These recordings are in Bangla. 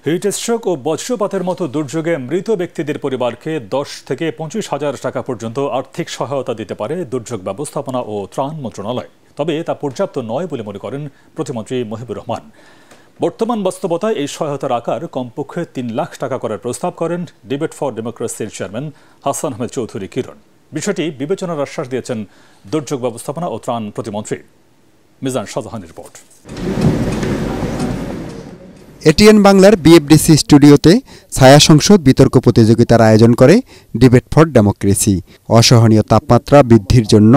হিট স্ট্রোক ও বজ্রপাতের মতো দুর্যোগে মৃত ব্যক্তিদের পরিবারকে 10 থেকে 25,000 টাকা পর্যন্ত আর্থিক সহায়তা দিতে পারে দুর্যোগ ব্যবস্থাপনা ও ত্রাণ মন্ত্রণালয়। তবে তা পর্যাপ্ত নয় বলে মনে করেন প্রতিমন্ত্রী মহিবুর রহমান। বর্তমান বাস্তবতায় এই সহায়তার আকার কমপক্ষে 3 লাখ টাকা করার প্রস্তাব করেন ডিবেট ফর ডেমোক্রেসির চেয়ারম্যান হাসান আহমেদ চৌধুরী কিরণ। বিষয়টি বিবেচনার আশ্বাস দিয়েছেন দুর্যোগ ব্যবস্থাপনা ও ত্রাণ প্রতিমন্ত্রী। মিজান শাহজাহানের রিপোর্ট। এটিএন বাংলার বিএফডিসি স্টুডিওতে ছায়া সংসদ বিতর্ক প্রতিযোগিতার আয়োজন করে ডিবেট ফর ডেমোক্রেসি। অসহনীয় তাপমাত্রা বৃদ্ধির জন্য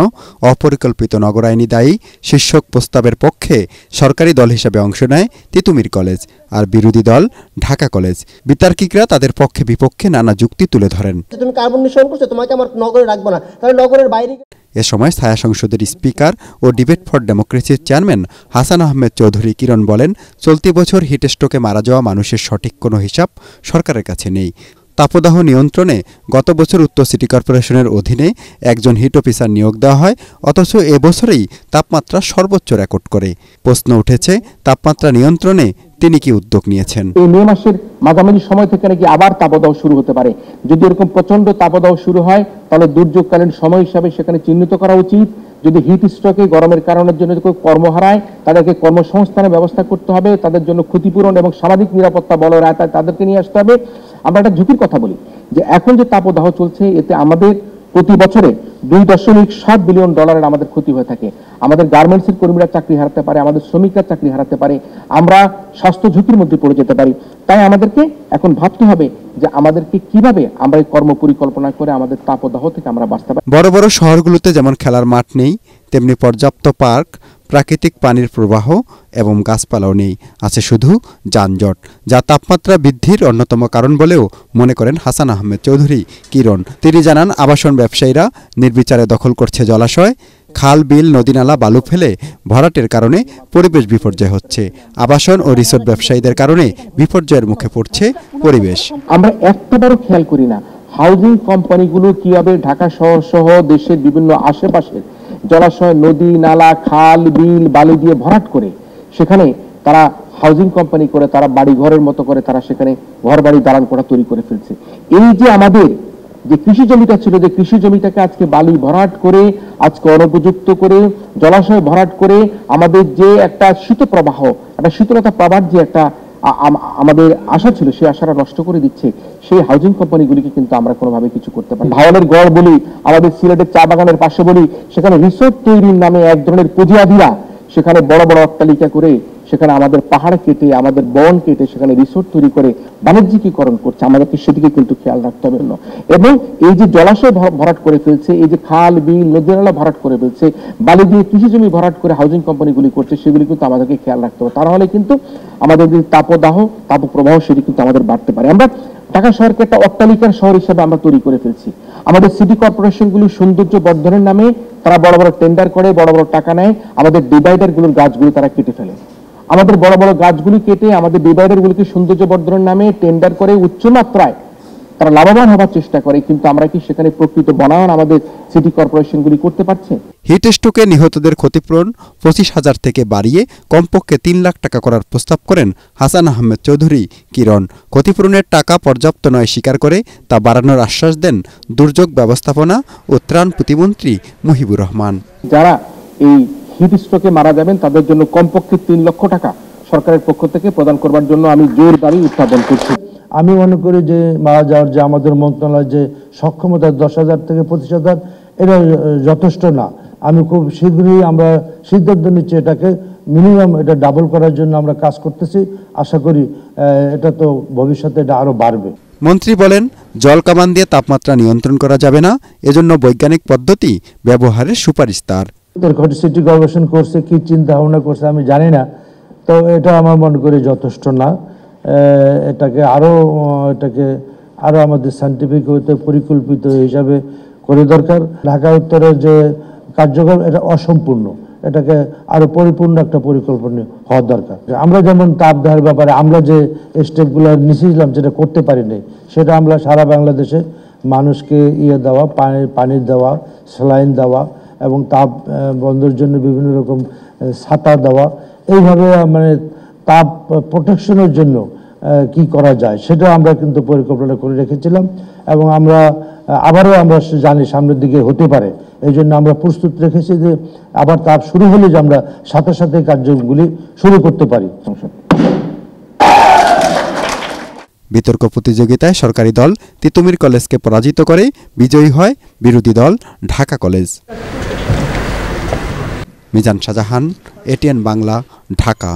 অপরিকল্পিত নগরায়নী দায়ী শীর্ষক প্রস্তাবের পক্ষে সরকারি দল হিসেবে অংশ নেয় তিতুমির কলেজ আর বিরোধী দল ঢাকা কলেজ। বিতার্কিকরা তাদের পক্ষে বিপক্ষে নানা যুক্তি তুলে ধরেন। তুমি কার্বন নিঃসরণ করছো, তোমাকে আমার নগরে রাখবো না, তাহলে নগরের বাইরে। এ সময় ছায়া সংসদের স্পিকার ও ডিবেট ফর ডেমোক্রেসির চেয়ারম্যান হাসান আহমেদ চৌধুরী কিরণ বলেন, চলতি বছর হিটস্ট্রোকে মারা যাওয়া মানুষের সঠিক কোনো হিসাব সরকারের কাছে নেই। তাপদাহ নিয়ন্ত্রণে গত বছর উত্তর সিটি কর্পোরেশনের অধীনে একজন হিট অফিসার নিয়োগ দেওয়া হয়, অথচ এবছরেই তাপমাত্রা সর্বোচ্চ রেকর্ড করে। প্রশ্ন উঠেছে, তাপমাত্রা নিয়ন্ত্রণে তিনি কি উদ্যোগ নিয়েছেন? এই মে মাসের মাঝামাঝি সময় থেকে নাকি আবার তাপদাহ শুরু হতে পারে। যদি এরকম প্রচন্ড তাপদাহ শুরু হয় তাহলে দুর্যোগকালীন সময় হিসাবে সেখানে চিহ্নিত করা উচিত। যদি হিট স্ট্রোকে গরমের কারণের জন্য কেউ কর্ম হারায়, তাদেরকে কর্মসংস্থানের ব্যবস্থা করতে হবে, তাদের জন্য ক্ষতিপূরণ এবং সামাজিক নিরাপত্তা বলয় তাদেরকে নিয়ে আসতে হবে। আমরা একটা ঝুঁকির কথা বলি যে এখন যে তাপদাহ চলছে, এতে আমাদের প্রতি বছরে $2.7 বিলিয়ন আমাদের ক্ষতি হয়ে থাকে। আমাদের গার্মেন্টসের কর্মীরা চাকরি হারাতে পারে, আমাদের শ্রমিকরা চাকরি হারাতে পারে, আমরা স্বাস্থ্য ঝুঁকির মধ্যে পড়ে যেতে পারি। তাই আমাদেরকে এখন ভাবতে হবে যে আমাদেরকে কিভাবে আমরা এই কর্ম পরিকল্পনা করে আমাদের তাপদাহ থেকে আমরা বাঁচতে পারি। বড় বড় শহরগুলোতে যেমন খেলার মাঠ নেই, তেমনি পর্যাপ্ত পার্ক, প্রাকৃতিক পানির প্রবাহ এবং গাছপালাও নেই, আছে শুধু যানজট, যা তাপমাত্রা বৃদ্ধির অন্যতম কারণ বলেও মনে করেন হাসান আহমেদ চৌধুরী কিরণ। তিনি জানান, আবাসন ব্যবসায়ীরা নির্বিচারে দখল করছে জলাশয়, খাল, বিল, নদীনালা বালু ফেলে ভরাটের কারণে পরিবেশ বিপর্যয় হচ্ছে। আবাসন ও রিসোর্ট ব্যবসায়ীদের কারণে বিপর্যয়ের মুখে পড়ছে পরিবেশ। আমরা একটাবারও খেয়াল করি না হাউজিং কোম্পানিগুলো কিভাবে ঢাকা শহর সহ দেশের বিভিন্ন আশেপাশের জলাশয়, নদী, নালা, খাল, বিল, বালু দিয়ে ভরাট করে সেখানে তারা হাউজিং কোম্পানি করে, তারা বাড়ি ঘরের মতো করে তারা সেখানে ঘর বাড়ি দালান কোঠা তৈরি করে ফেলছে। এই যে আমাদের যে কৃষি জমিটা ছিল, যে কৃষি জমিটাকে আজকে বালি ভরাট করে, আজকে অনুপযুক্ত করে, জলাশয় ভরাট করে আমাদের যে একটা শীত প্রবাহ, একটা শীতলতা প্রবাহ যে একটা আমাদের আশা ছিল, সেই আশাটা নষ্ট করে দিচ্ছে সেই হাউজিং কোম্পানিগুলিকে। কিন্তু আমরা কোনোভাবে কিছু করতে পারি। ভাওয়ালের গড় বলি, আমাদের সিলেটের চা বাগানের পাশে বলি, সেখানে রিসোর্ট তৈরির নামে এক ধরনের পুঁজিবাদীরা সেখানে বড় বড় অট্টালিকা করে সেখানে আমাদের পাহাড় কেটে, আমাদের বন কেটে সেখানে রিসোর্ট তৈরি করে বাণিজ্যিকীকরণ করছে। আমাদেরকে সেদিকে কিন্তু খেয়াল রাখতে হবে। এবং এই যে জলাশয় ভরাট করে ফেলছে, এই যে খাল, বিল, নদী নালা ভরাট করে ফেলছে, বালি দিয়ে কৃষি জমি ভরাট করে হাউজিং কোম্পানিগুলি করছে, সেগুলি কিন্তু আমাদেরকে খেয়াল রাখতে হবে। তার হলে কিন্তু আমাদের যে তাপদাহ, তাপপ্রবাহ সেটি কিন্তু আমাদের বাড়তে পারে। আমরা ঢাকা শহরকে একটা অট্টালিকার শহর হিসেবে আমরা তৈরি করে ফেলছি। আমাদের সিটি কর্পোরেশনগুলি সৌন্দর্য বর্ধনের নামে তারা বড় বড় টেন্ডার করে, বড় বড় টাকা নেয়, আমাদের ডিভাইডারগুলোর গাছগুলি তারা কেটে ফেলে। আমাদের বড় বড় গাছগুলি কেটে আমাদের ডিভাইডারগুলিকে সৌন্দর্য বর্ধনের নামে টেন্ডার করে উচ্চ মাত্রায় তারা লাভবান হবার চেষ্টা করে। কিন্তু আমরা কি সেখানে প্রকৃত বনায়ন আমাদের সিটি কর্পোরেশনগুলি করতে পারছে? হিট স্ট্রোকে নিহতদের ক্ষতিপূরণ 25,000 থেকে বাড়িয়ে কমপক্ষে 3 লাখ টাকা করার প্রস্তাব করেন হাসান আহমেদ চৌধুরী কিরণ। ক্ষতিপূরণের টাকা পর্যাপ্ত নয় স্বীকার করে তা বাড়ানোর আশ্বাস দেন দুর্যোগ ব্যবস্থাপনা ও ত্রাণ প্রতিমন্ত্রী মহিবুর রহমান। যারা এই হিট স্ট্রোকে মারা যাবেন তাদের জন্য কমপক্ষে 3 লক্ষ টাকা সরকারের পক্ষ থেকে প্রদান করবার জন্য আমি জোর দাবি উত্থাপন করছি। আমি মনে করি যে মারা যাওয়ার যে আমাদের মন্ত্রণালয়ের যে সক্ষমতা 10,000 থেকে 25,000 এটা যথেষ্ট না। আমি খুব শীঘ্রই আমরা সিদ্ধান্ত নিচ্ছি এটাকে মিনিমাম এটা ডাবল করার জন্য আমরা কাজ করতেছি। আশা করি এটা তো ভবিষ্যতে এটা আরো বাড়বে। মন্ত্রী বলেন, জল কামান দিয়ে তাপমাত্রা নিয়ন্ত্রণ করা যাবে না, এজন্য বৈজ্ঞানিক পদ্ধতি ব্যবহারের সুপারিশ তার। সিটি কর্পোরেশন করছে, কি চিন্তা ভাবনা করছে আমি জানি না, তো এটা আমার মনে করি যথেষ্ট না। এটাকে আরো আমাদের সায়েন্টিফিক হইতে পরিকল্পিত হিসাবে করে দরকার। ঢাকা উত্তরের যে কার্যক্রম এটা অসম্পূর্ণ, এটাকে আরো পরিপূর্ণ একটা পরিকল্পনা হওয়া দরকার। আমরা যেমন তাপদাহের ব্যাপারে আমরা যে স্টেপগুলো নিয়েছিলাম যেটা করতে পারিনি, সেটা আমরা সারা বাংলাদেশে মানুষকে দেওয়া, পানি দেওয়া, স্যালাইন দেওয়া এবং তাপ বন্ধের জন্য বিভিন্ন রকম ছাতা দেওয়া, এইভাবে মানে তাপ প্রোটেকশনের জন্য কি করা যায় সেটা আমরা কিন্তু পরিকল্পনা করে রেখেছিলাম এবং আমরা আবারও আমরা জানি সামনের দিকে হতে পারে, এই জন্য আমরা প্রস্তুত রেখেছি যে আবার তাপ শুরু হলে যে আমরা সাথে সাথে কার্যগুলি শুরু করতে পারি। বিতর্ক প্রতিযোগিতায় সরকারি দল তিতুমির কলেজকে পরাজিত করে বিজয়ী হয় বিরোধী দল ঢাকা কলেজ। মিজান শাহজাহান, এটিএন বাংলা, ঢাকা।